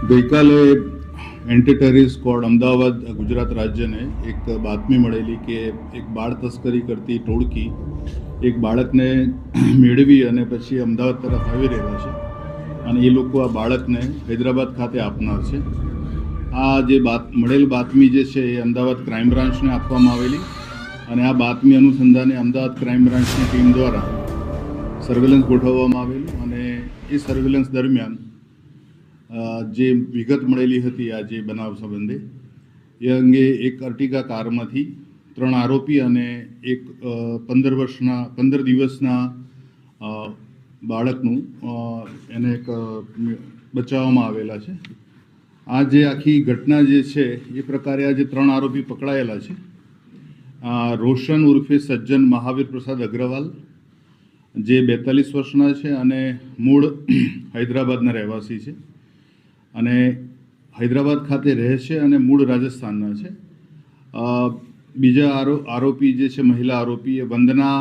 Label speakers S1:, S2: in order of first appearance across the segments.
S1: ગઈકાલે anti terrorist squad Ahmedabad Gujarat રાજ્યને એક બાતમી મળેલી કે એક બાળ તસ્કરી કરતી ટોળકી એક બાળકને મેળવી અને પછી અમદાવાદ તરફ આવી રહેલા છે અને એ લોકો આ બાળકને હૈદરાબાદ ખાતે આપનાર છે. આ જે મળેલ બાતમી જે છે એ અમદાવાદ ક્રાઇમ બ્રાન્ચને આપવામાં આવેલી અને આ બાતમી અનુસંધાને અમદાવાદ ક્રાઇમ બ્રાન્ચની ટીમ દ્વારા સર્વેલન્સ ગોઠવવામાં આવેલું અને એ સર્વેલન્સ દરમિયાન જે વિગત મળેલી હતી આ જે બનાવ સંબંધે એ અંગે એક અર્ટિગા કારમાંથી 3 આરોપી અને એક 15 દિવસના બાળકનું એને એક બચાવવામાં આવેલા છે. આ જે આખી ઘટના જે છે એ પ્રકારે આ જે 3 આરોપી પકડાયેલા છે, રોશન ઉર્ફે સજ્જન મહાવીર પ્રસાદ અગ્રવાલ, જે 42 વર્ષના છે અને મૂળ હૈદરાબાદના રહેવાસી છે અને હૈદરાબાદ ખાતે રહે છે અને મૂળ રાજસ્થાનના છે. બીજા આરોપી જે છે મહિલા આરોપી એ વંદના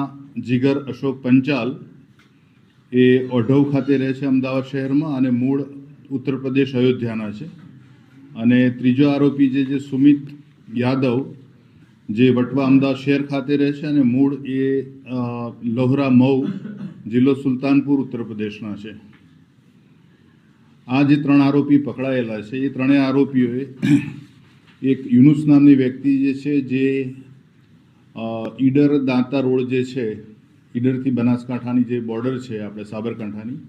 S1: જીગર અશોક પંચાલ, એ ઓઢવ ખાતે રહે છે અમદાવાદ શહેરમાં અને મૂળ ઉત્તર પ્રદેશ અયોધ્યાના છે. અને ત્રીજો આરોપી જે સુમિત યાદવ, જે વટવા અમદાવાદ શહેર ખાતે રહે છે અને મૂળ એ લોહરા મઉ જિલ્લો સુલતાનપુર ઉત્તર પ્રદેશના છે. આ જે 3 આરોપી પકડાયેલા છે એ 3 આરોપીઓએ એક યુનુસ નામની વ્યક્તિ જે છે, જે ઈડર દાંતા રોડ જે છે, ઈડરથી બનાસકાંઠાની જે બોર્ડર છે આપણે સાબરકાંઠાની,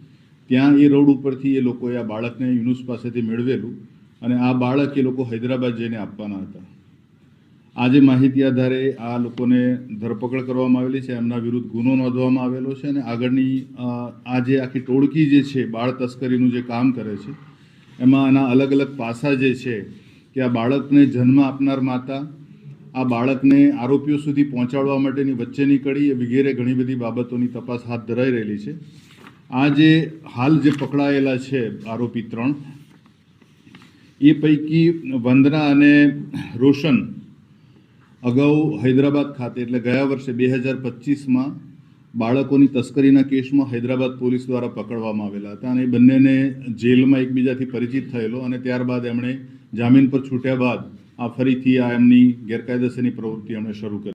S1: ત્યાં એ રોડ ઉપરથી એ લોકોએ આ બાળકને યુનુસ પાસેથી મેળવેલું અને આ બાળક એ લોકો હૈદરાબાદ જઈને આપવાના હતા. આ જે માહિતી આધારે આ લોકોને ધરપકડ કરવામાં આવેલી છે, એમના વિરુદ્ધ ગુનો નોંધવામાં આવેલો છે અને આગળની આ જે આખી ટોળકી જે છે બાળ તસ્કરીનું જે કામ કરે છે એમાં આના અલગ અલગ પાસા જે છે કે આ બાળકને જન્મ આપનાર માતા, આ બાળકને આરોપીઓ સુધી પહોંચાડવા માટેની વચ્ચેની કડી વગેરે ઘણી બધી બાબતોની તપાસ હાથ ધરાઈ રહેલી છે. આ જે હાલ જે પકડાયેલા છે આરોપી 3, એ પૈકી વંદના અને રોશન અગાઉ હૈદરાબાદ ખાતે એટલે ગયા વર્ષે 2025માં બાળકોની તસ્કરીના કેસમાં હૈદરાબાદ પોલીસ દ્વારા પકડવામાં આવેલા હતા અને બંનેને જેલમાં એકબીજાથી પરિચિત થયેલો અને ત્યારબાદ એમણે જામીન પર છૂટ્યા બાદ આ ફરીથી આ એમની ગેરકાયદેસરની પ્રવૃત્તિ એમણે શરૂ કરી.